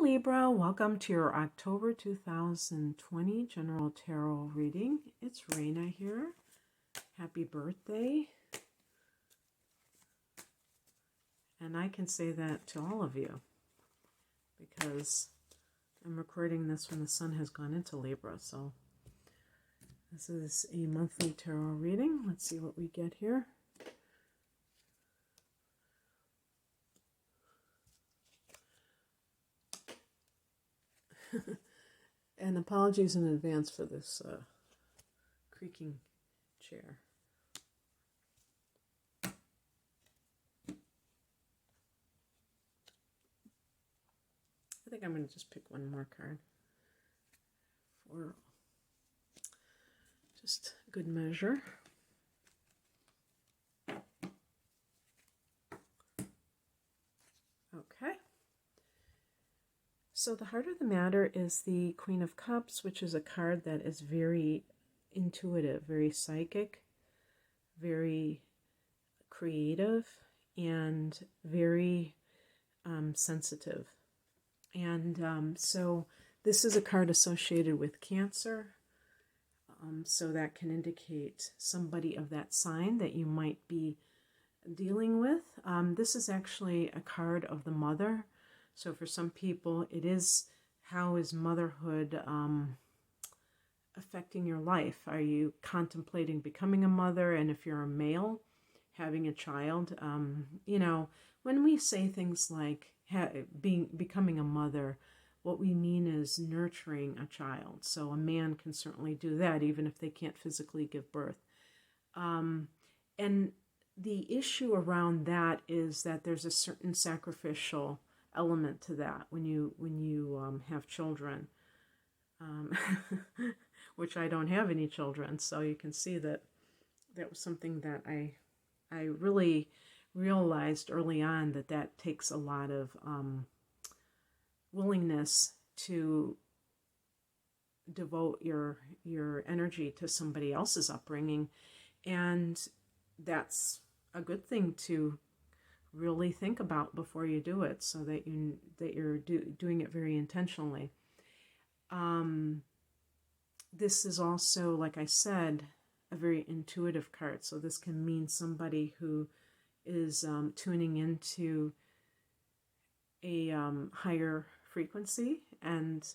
Libra, welcome to your October 2020 General Tarot reading. It's Raina here. Happy birthday. And I can say that to all of you because I'm recording this when the sun has gone into Libra. So this is a monthly tarot reading. Let's see what we get here. And apologies in advance for this creaking chair. I think I'm going to just pick one more card for just good measure. Okay. So the heart of the matter is the Queen of Cups, which is a card that is very intuitive, very psychic, very creative, and very sensitive. And so this is a card associated with Cancer. So that can indicate somebody of that sign that you might be dealing with. This is actually a card of the mother. So for some people, it is, how is motherhood affecting your life? Are you contemplating becoming a mother? And if you're a male, having a child, you know, when we say things like becoming a mother, what we mean is nurturing a child. So a man can certainly do that, even if they can't physically give birth. And the issue around that is that there's a certain sacrificial element to that when you have children, which I don't have any children, so you can see that that was something that I really realized early on, that takes a lot of willingness to devote your energy to somebody else's upbringing, and that's a good thing to really think about before you do it, so that you're doing it very intentionally. This is also, like I said, a very intuitive card. So this can mean somebody who is tuning into a higher frequency, and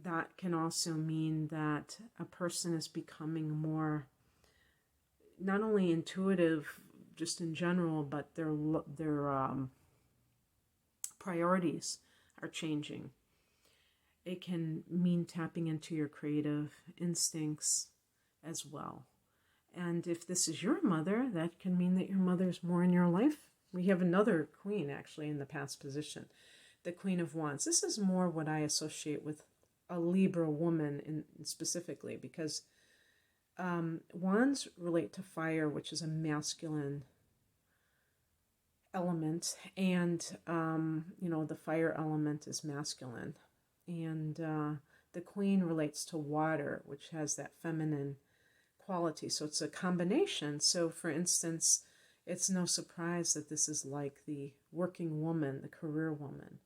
that can also mean that a person is becoming more, not only intuitive just in general, but their priorities are changing. It can mean tapping into your creative instincts as well. And if this is your mother, that can mean that your mother's more in your life. We have another queen actually in the past position, the Queen of Wands. This is more what I associate with a Libra woman specifically, because wands relate to fire, which is a masculine element, and you know, the fire element is masculine, and the queen relates to water, which has that feminine quality. So it's a combination. So for instance, it's no surprise that this is like the working woman, the career woman,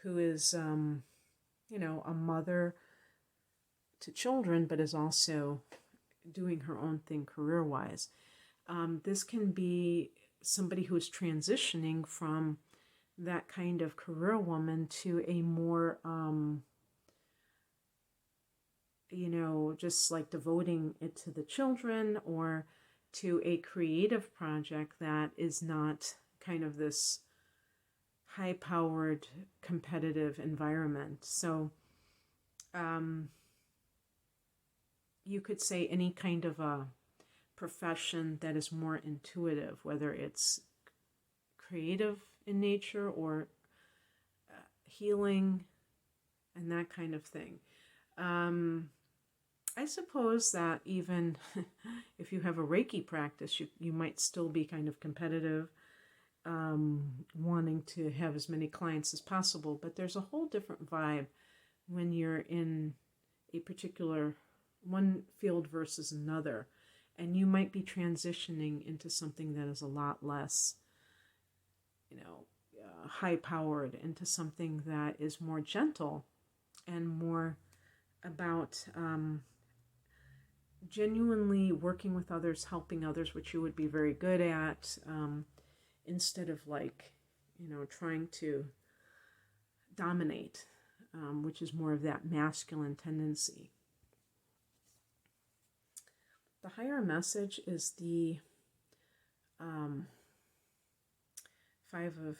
who is you know, a mother to children, but is also doing her own thing career-wise. This can be somebody who is transitioning from that kind of career woman to a more, you know, just like devoting it to the children, or to a creative project that is not kind of this high-powered competitive environment. So you could say any kind of a profession that is more intuitive, whether it's creative in nature or healing and that kind of thing. I suppose that even if you have a Reiki practice, you might still be kind of competitive, wanting to have as many clients as possible, but there's a whole different vibe when you're in a particular one field versus another, and you might be transitioning into something that is a lot less, you know, high-powered, into something that is more gentle and more about genuinely working with others, helping others, which you would be very good at, instead of like, trying to dominate, which is more of that masculine tendency. The higher message is the Five of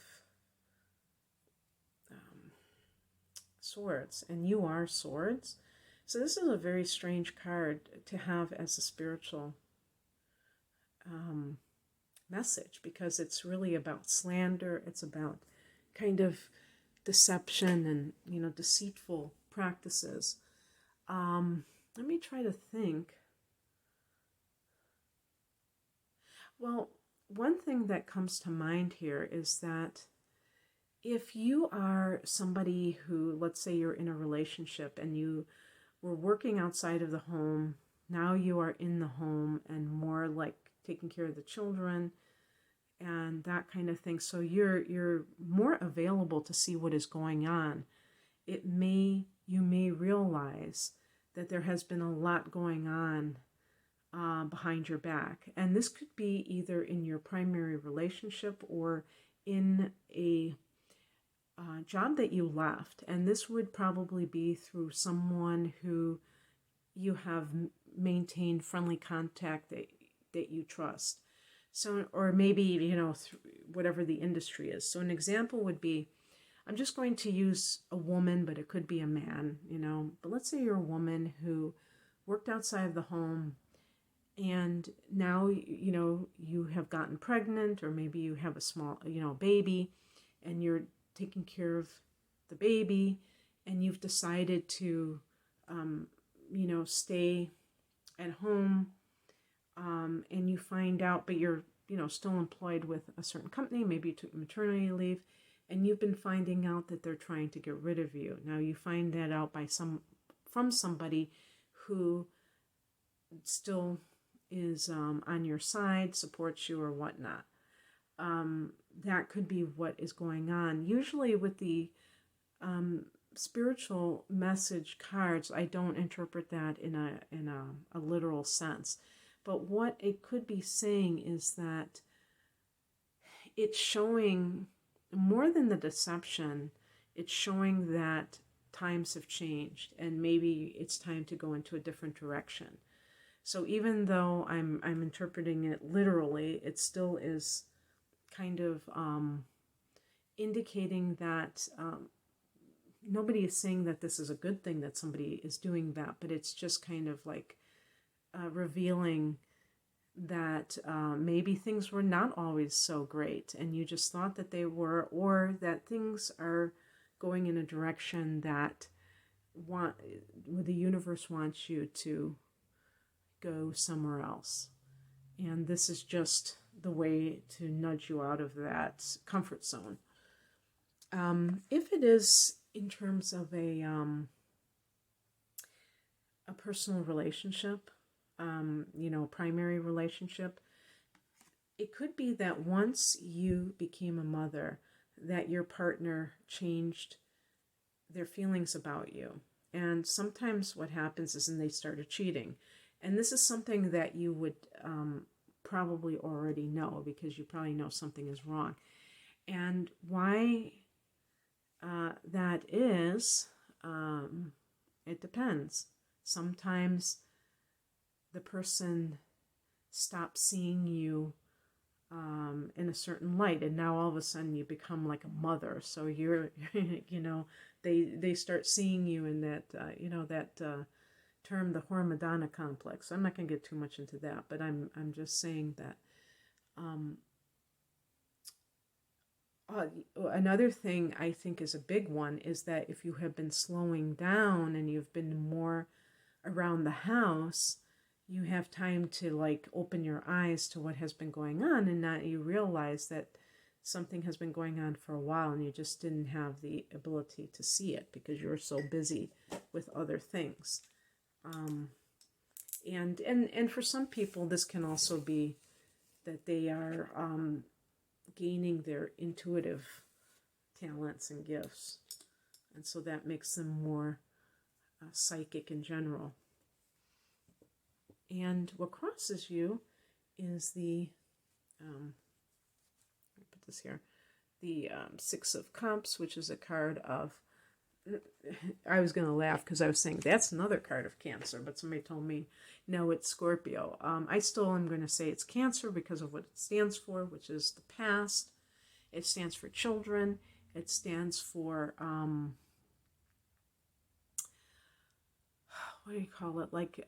Swords, and you are Swords. So this is a very strange card to have as a spiritual message, because it's really about slander. It's about kind of deception and, deceitful practices. Let me try to think. Well, one thing that comes to mind here is that if you are somebody who, let's say you're in a relationship and you were working outside of the home, now you are in the home and more like taking care of the children and that kind of thing. So you're more available to see what is going on. You may realize that there has been a lot going on behind your back. And this could be either in your primary relationship or in a job that you left. And this would probably be through someone who you have maintained friendly contact that you trust. So, or maybe, whatever the industry is. So an example would be, I'm just going to use a woman, but it could be a man, But let's say you're a woman who worked outside of the home, and now, you have gotten pregnant, or maybe you have a small, baby, and you're taking care of the baby, and you've decided to, stay at home, and you find out, but you're, still employed with a certain company, maybe you took maternity leave, and you've been finding out that they're trying to get rid of you. Now you find that out from somebody who still is on your side, supports you or whatnot. That could be what is going on. Usually with the spiritual message cards, I don't interpret that in a literal sense. But what it could be saying is that it's showing, more than the deception, it's showing that times have changed and maybe it's time to go into a different direction. So even though I'm interpreting it literally, it still is kind of indicating that nobody is saying that this is a good thing that somebody is doing that, but it's just kind of like revealing that maybe things were not always so great and you just thought that they were, or that things are going in a direction that the universe wants you to go somewhere else. And this is just the way to nudge you out of that comfort zone. If it is in terms of a personal relationship, primary relationship, it could be that once you became a mother, that your partner changed their feelings about you. And sometimes what happens is they started cheating. And this is something that you would probably already know, because you probably know something is wrong. And why that is, it depends. Sometimes the person stops seeing you in a certain light, and now all of a sudden you become like a mother. So you're, they start seeing you in that, that term, the whore Madonna complex. I'm not going to get too much into that, but I'm just saying that another thing I think is a big one is that if you have been slowing down and you've been more around the house, you have time to like open your eyes to what has been going on, and not you realize that something has been going on for a while and you just didn't have the ability to see it because you were so busy with other things. And for some people, this can also be that they are gaining their intuitive talents and gifts. And so that makes them more psychic in general. And what crosses you is the, let me put this here, the Six of Cups, which is a card of, I was going to laugh because I was saying that's another card of Cancer, but somebody told me, no, it's Scorpio. I still am going to say it's Cancer because of what it stands for, which is the past. It stands for children. It stands for, what do you call it, like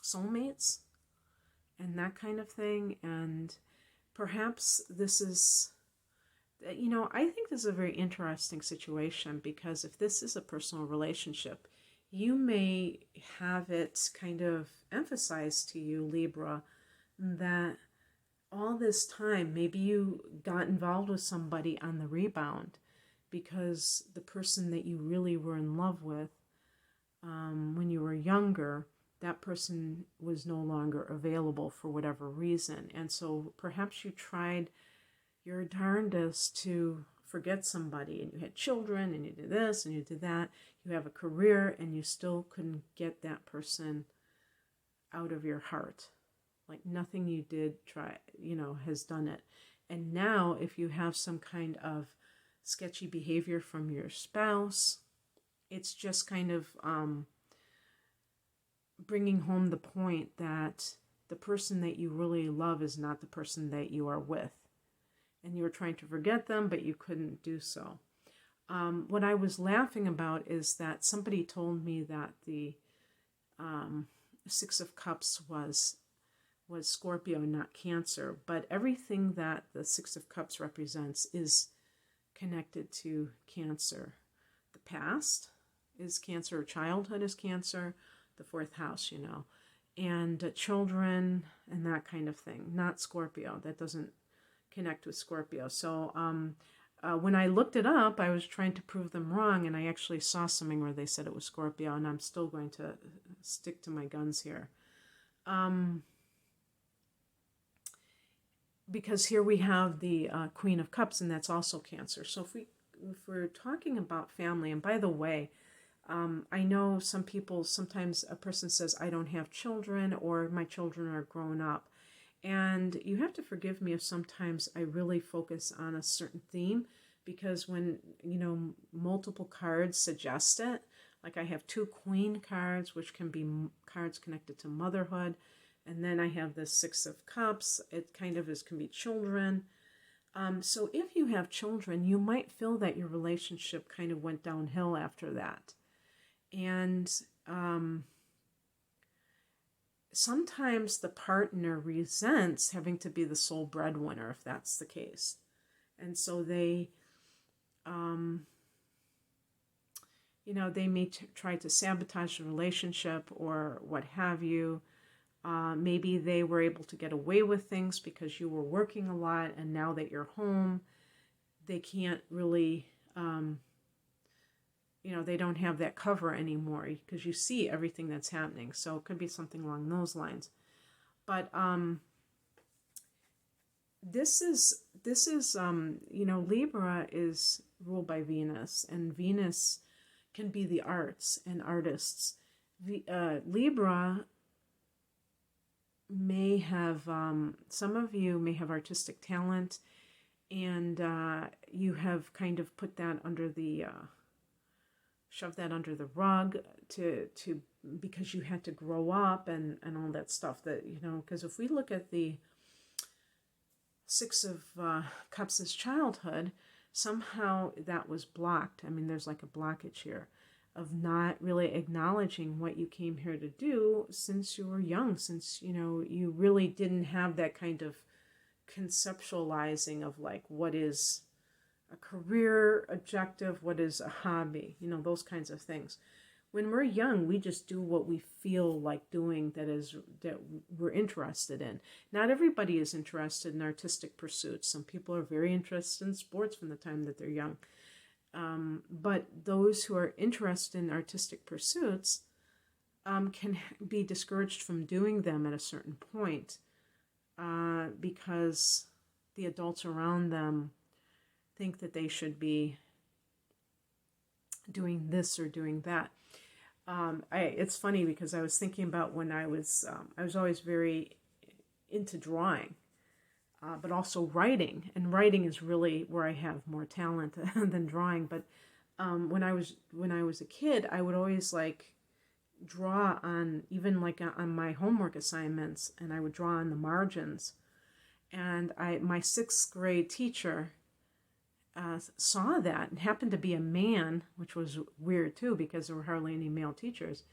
soulmates and that kind of thing. And perhaps this is, you know, I think this is a very interesting situation, because if this is a personal relationship, you may have it kind of emphasized to you, Libra, that all this time, maybe you got involved with somebody on the rebound because the person that you really were in love with when you were younger, that person was no longer available for whatever reason. And so perhaps you tried your darndest to forget somebody, and you had children, and you did this, and you did that. You have a career, and you still couldn't get that person out of your heart. Like nothing you did try, you know, has done it. And now if you have some kind of sketchy behavior from your spouse, it's just kind of bringing home the point that the person that you really love is not the person that you are with. And you were trying to forget them, but you couldn't do so. What I was laughing about is that somebody told me that the Six of Cups was Scorpio, not Cancer. But everything that the Six of Cups represents is connected to Cancer. The past is Cancer, childhood is Cancer, the fourth house, you know, and children and that kind of thing. Not Scorpio. That doesn't connect with Scorpio. So when I looked it up, I was trying to prove them wrong, and I actually saw something where they said it was Scorpio, and I'm still going to stick to my guns here. Because here we have the Queen of Cups, and that's also Cancer. So if we're talking about family, and by the way, I know some people, sometimes a person says, I don't have children, or my children are grown up. And you have to forgive me if sometimes I really focus on a certain theme, because when, you know, multiple cards suggest it, like I have two Queen cards, which can be cards connected to motherhood. And then I have the Six of Cups. It kind of can be children. So if you have children, you might feel that your relationship kind of went downhill after that. And sometimes the partner resents having to be the sole breadwinner, if that's the case. And so they, you know, they may try to sabotage the relationship or what have you. Maybe they were able to get away with things because you were working a lot, and now that you're home, they can't really, you know, they don't have that cover anymore because you see everything that's happening. So it could be something along those lines. But this is you know, Libra is ruled by Venus, and Venus can be the arts and artists. Libra may have, some of you may have artistic talent, and you have kind of put that under the, shoved that under the rug to because you had to grow up and all that stuff that, you know, because if we look at the Six of Cups as childhood, somehow that was blocked. I mean, there's like a blockage here of not really acknowledging what you came here to do since you were young, since, you know, you really didn't have that kind of conceptualizing of like what is a career objective, what is a hobby, you know, those kinds of things. When we're young, we just do what we feel like doing that we're interested in. Not everybody is interested in artistic pursuits. Some people are very interested in sports from the time that they're young. But those who are interested in artistic pursuits can be discouraged from doing them at a certain point because the adults around them think that they should be doing this or doing that. It's funny because I was thinking about when I was always very into drawing, but also writing. And writing is really where I have more talent than drawing. But when I was a kid, I would always like draw on, even like on my homework assignments, and I would draw on the margins. And my sixth grade teacher saw that, and happened to be a man, which was weird too because there were hardly any male teachers.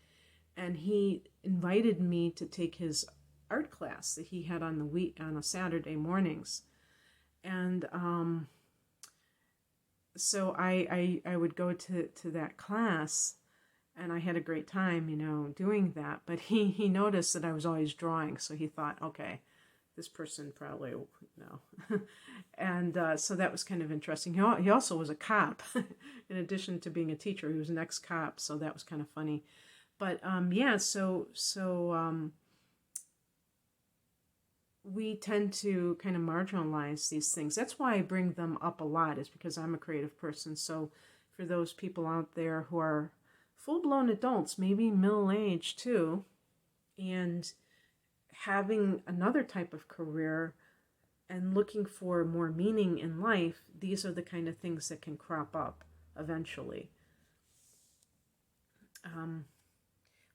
And he invited me to take his art class that he had on a Saturday mornings. And so I would go to that class, and I had a great time, doing that. But he noticed that I was always drawing, so he thought, okay, this person probably no. And so that was kind of interesting. He also was a cop. In addition to being a teacher, he was an ex-cop, so that was kind of funny. But yeah, so we tend to kind of marginalize these things. That's why I bring them up a lot, is because I'm a creative person. So for those people out there who are full-blown adults, maybe middle-aged too, and having another type of career and looking for more meaning in life, these are the kind of things that can crop up eventually.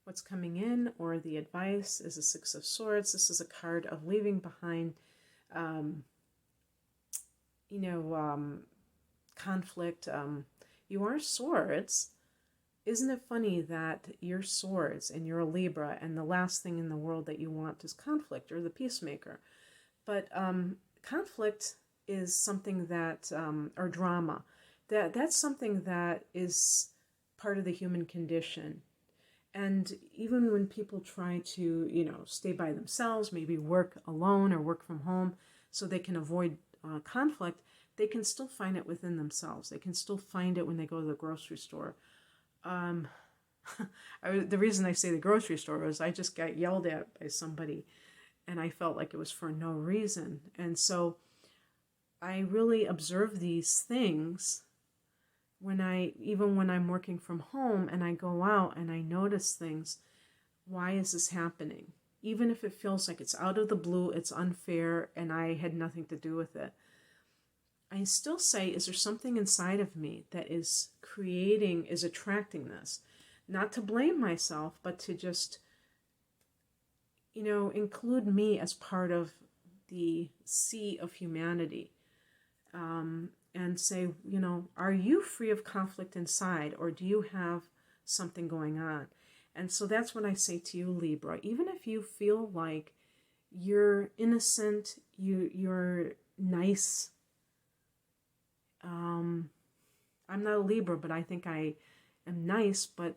What's coming in, or the advice, is a Six of Swords. This is a card of leaving behind, conflict. You are swords. Isn't it funny that you're swords and you're a Libra, and the last thing in the world that you want is conflict, or the peacemaker? But conflict is something that, or drama, that's something that is part of the human condition. And even when people try to, stay by themselves, maybe work alone or work from home so they can avoid conflict, they can still find it within themselves. They can still find it when they go to the grocery store. The reason I say the grocery store was I just got yelled at by somebody, and I felt like it was for no reason. And so I really observe these things even when I'm working from home and I go out and I notice things. Why is this happening? Even if it feels like it's out of the blue, it's unfair, and I had nothing to do with it, I still say, is there something inside of me that is attracting this? Not to blame myself, but to just, include me as part of the sea of humanity. And say, are you free of conflict inside, or do you have something going on? And so that's what I say to you, Libra. Even if you feel like you're innocent, you're nice. I'm not a Libra, but I think I am nice, but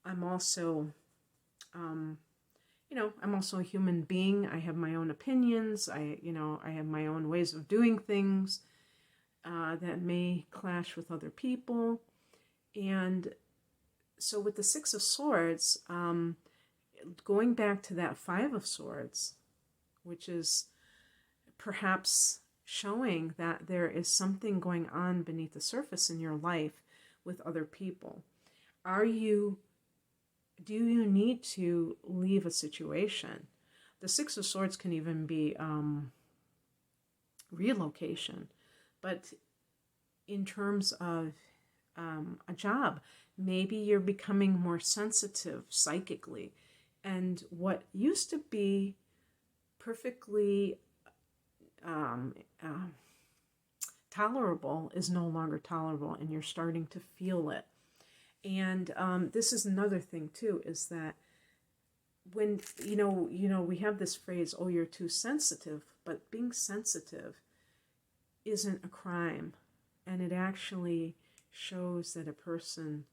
I'm also, I'm also a human being. I have my own opinions. I have my own ways of doing things. That may clash with other people. And so with the Six of Swords, going back to that Five of Swords, which is perhaps showing that there is something going on beneath the surface in your life with other people. Do you need to leave a situation? The Six of Swords can even be relocation. But in terms of a job, maybe you're becoming more sensitive psychically. And what used to be perfectly tolerable is no longer tolerable, and you're starting to feel it. And this is another thing too, is that when, we have this phrase, oh, you're too sensitive, but being sensitive isn't a crime, and it actually shows that a person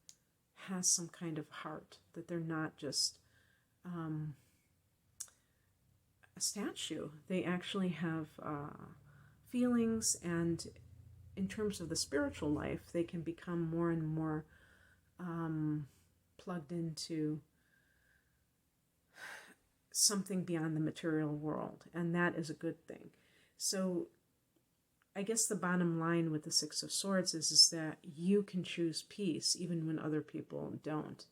has some kind of heart, that they're not just a statue. They actually have feelings, and in terms of the spiritual life, they can become more and more plugged into something beyond the material world, and that is a good thing. So I guess the bottom line with the Six of Swords is that you can choose peace even when other people don't.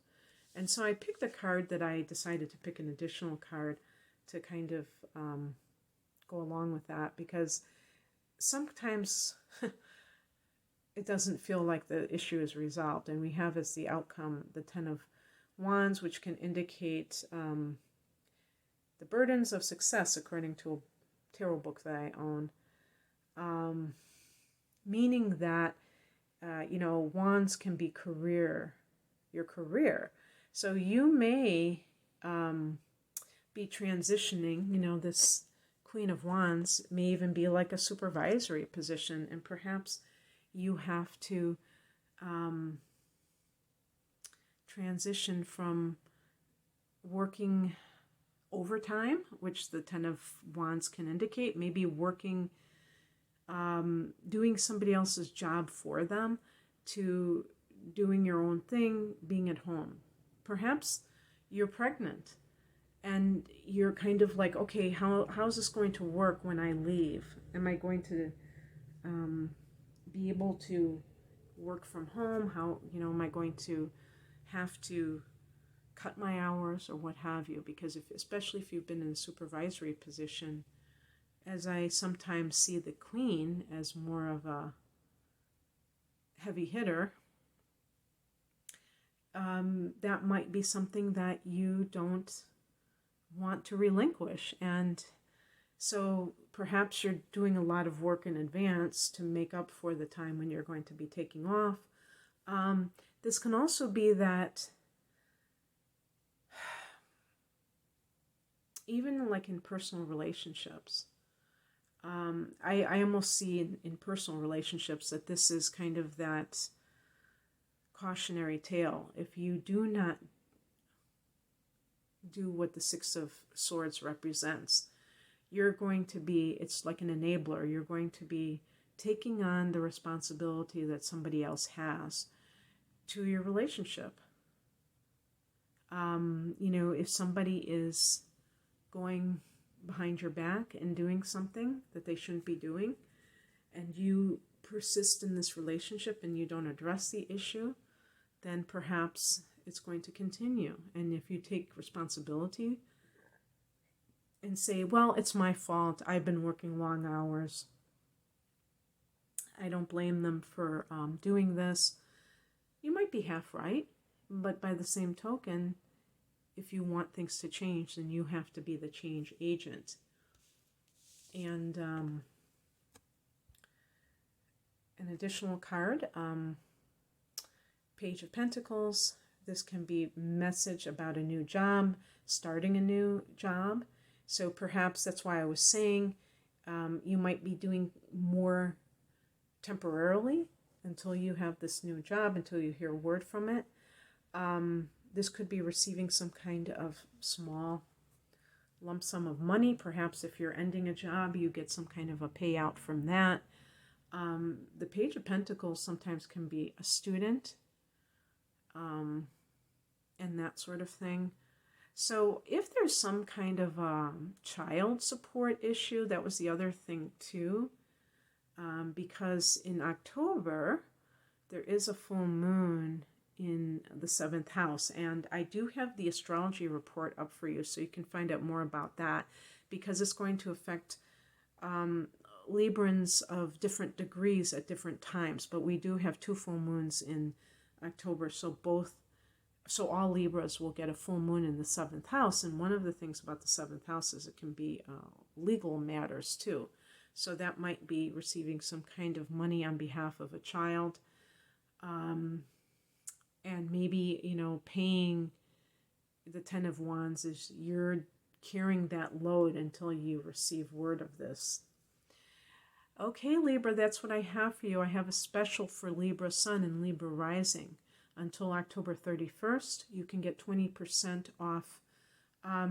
And so I picked a card that I decided to pick an additional card to kind of go along with that, because sometimes it doesn't feel like the issue is resolved. And we have as the outcome the Ten of Wands, which can indicate the burdens of success, according to a tarot book that I own. Meaning that, wands can be your career. So you may be transitioning, this Queen of Wands may even be like a supervisory position, and perhaps you have to transition from working overtime, which the Ten of Wands can indicate, maybe working, doing somebody else's job for them, to doing your own thing, being at home. Perhaps you're pregnant and you're kind of like, okay, how's this going to work when I leave? Am I going to be able to work from home? How, am I going to have to cut my hours or what have you? Because especially if you've been in a supervisory position, as I sometimes see the Queen as more of a heavy hitter, that might be something that you don't want to relinquish. And so perhaps you're doing a lot of work in advance to make up for the time when you're going to be taking off. This can also be that even like in personal relationships, I almost see in personal relationships that this is kind of that cautionary tale. If you do not do what the Six of Swords represents, you're going to be, it's like an enabler. You're going to be taking on the responsibility that somebody else has to your relationship. If somebody is going behind your back and doing something that they shouldn't be doing, and you persist in this relationship and you don't address the issue, then perhaps it's going to continue. And if you take responsibility and say, well, it's my fault, I've been working long hours, I don't blame them for doing this, you might be half right. But by the same token, if you want things to change, then you have to be the change agent. And an additional card, Page of Pentacles. This can be message about a new job, starting a new job. So perhaps that's why I was saying you might be doing more temporarily until you have this new job, until you hear word from it. This could be receiving some kind of small lump sum of money. Perhaps if you're ending a job, you get some kind of a payout from that. The Page of Pentacles sometimes can be a student, and that sort of thing. So if there's some kind of child support issue, that was the other thing too, because in October, there is a full moon in the 7th house, and I do have the astrology report up for you so you can find out more about that, because it's going to affect Librans of different degrees at different times. But we do have 2 full moons in October, so all Libras will get a full moon in the 7th house. And one of the things about the 7th house is it can be legal matters too. So that might be receiving some kind of money on behalf of a child. And maybe, paying the Ten of Wands is you're carrying that load until you receive word of this. Okay, Libra, that's what I have for you. I have a special for Libra Sun and Libra Rising. Until October 31st, you can get 20% off a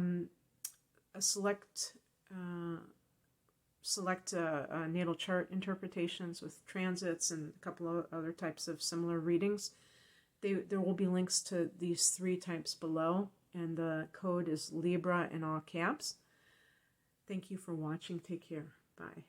select natal chart interpretations with transits and a couple of other types of similar readings. There will be links to these 3 types below, and the code is Libra in all caps. Thank you for watching. Take care. Bye.